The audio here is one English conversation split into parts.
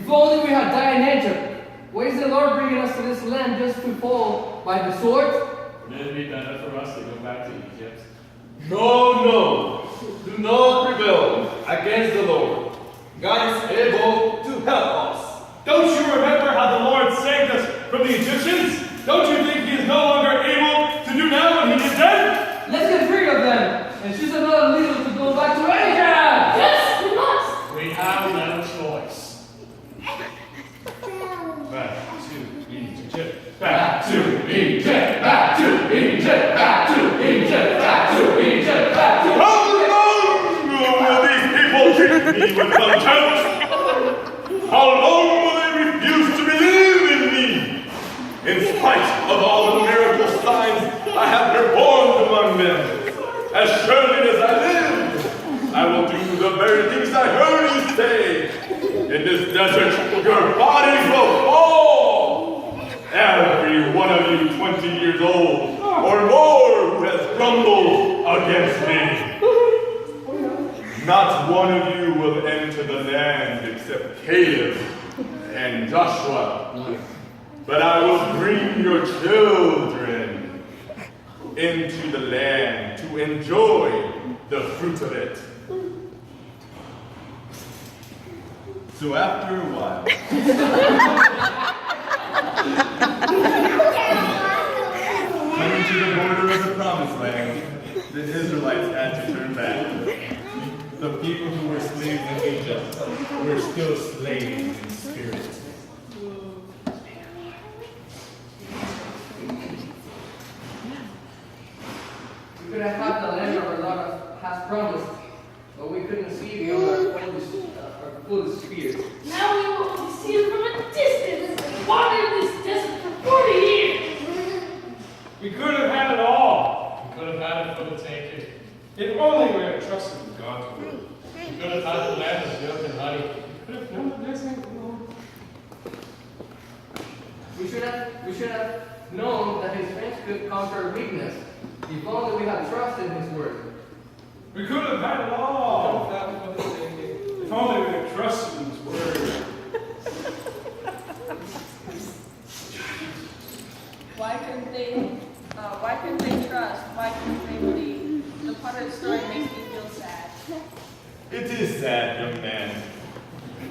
If only we had died in Egypt. Why is the Lord bringing us to this land just to fall by the sword? Wouldn't it be better for us to go back to Egypt? No, no. Do not rebel against the Lord. God is able to help us. Don't you remember how the Lord saved us from the Egyptians? Don't you think he is no longer able to do now what he did then? Let's get rid of them and choose another leader to go back to Egypt! Yes, we must! We have no choice. Back to Egypt. Back to Egypt. Back to Egypt. Back to Egypt. Back to Egypt. Back to How long will these people treat me with contempt? How long will they refuse to believe in me? In spite of all the miracle signs I have performed among them, as surely as I live, I will do the very things I heard you say. In this desert, your bodies will fall. Every one of you 20 years old or more who has grumbled against me. Not one of you will enter the land except Caleb and Joshua. But I will bring your children into the land to enjoy the fruit of it. So after a while, coming to the border of the promised land, the Israelites had to turn back. The people who were slaves in Egypt were still slaves in spirit. We could have had the land our Lord has promised, but we couldn't see beyond our foolish fears. Now we will only see it from a distance and wander in this desert for 40 years. We could have had it all. We could have had it for the taking. If only we had trusted in God's word. We could have had the land of milk and honey. We could have known the blessing of the Lord. We should have known that his strength could conquer weakness. If only we had trusted in his word. We could have had it all. If only we had trusted in his word. Why couldn't they trust? Why couldn't they believe? The part of the story makes me feel sad. It is sad, young man.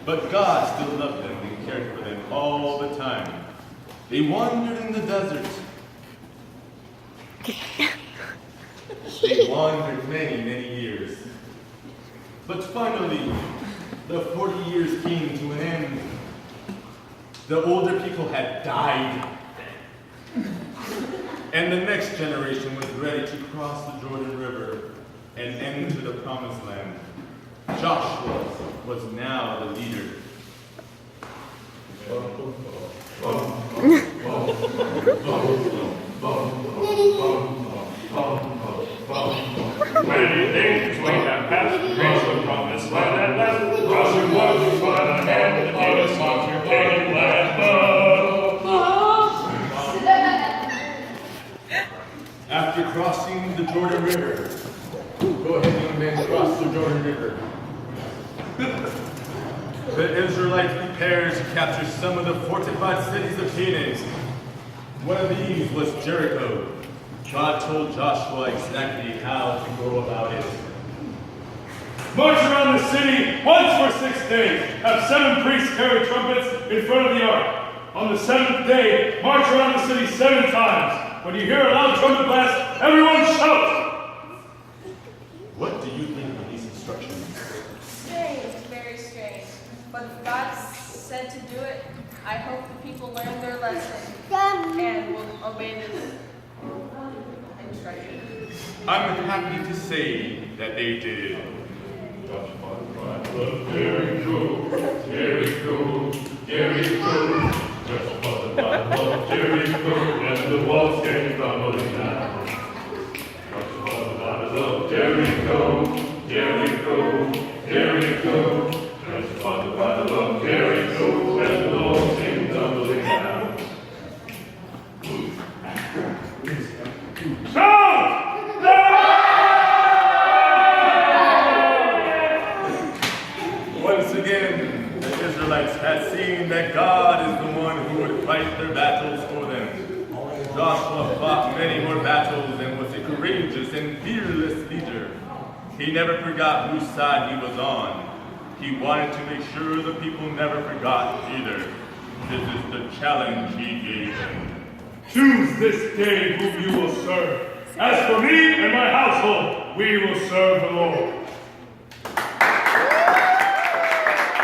But God still loved them and cared for them all the time. They wandered in the desert. They wandered many, many years. But finally, the 40 years came to an end. The older people had died. And the next generation was ready to cross the Jordan River and enter the promised land. Joshua was now the leader. Many things we have passed, across the promised land at last. Joshua was by the hand, the Davis monster Canaan land. After crossing the Jordan River, go ahead, young man, cross the Jordan River. The Israelites prepared to capture some of the fortified cities of Canaan. One of these was Jericho. God told Joshua exactly how to go about it. March around the city once for 6 days. Have 7 priests carry trumpets in front of the ark. On the 7th day, march around the city 7 times. When you hear a loud trumpet blast, everyone shout! What do you think of these instructions? Strange, very strange. But if God said to do it, I hope the people learn their lesson and will obey this instruction. I'm happy to say that they did. Jericho, Jericho, Jericho. Just for the battle of Jericho, and the walls came crumbling down. Just for the battle of Jericho, Jericho, Jericho. Just for the battle of Jericho, and the walls came tumbling down. Shout! Once again, the Israelites had seen believing that God is the one who would fight their battles for them. Joshua fought many more battles and was a courageous and fearless leader. He never forgot whose side he was on. He wanted to make sure the people never forgot either. This is the challenge he gave them. Choose this day whom you will serve. As for me and my household, we will serve the Lord.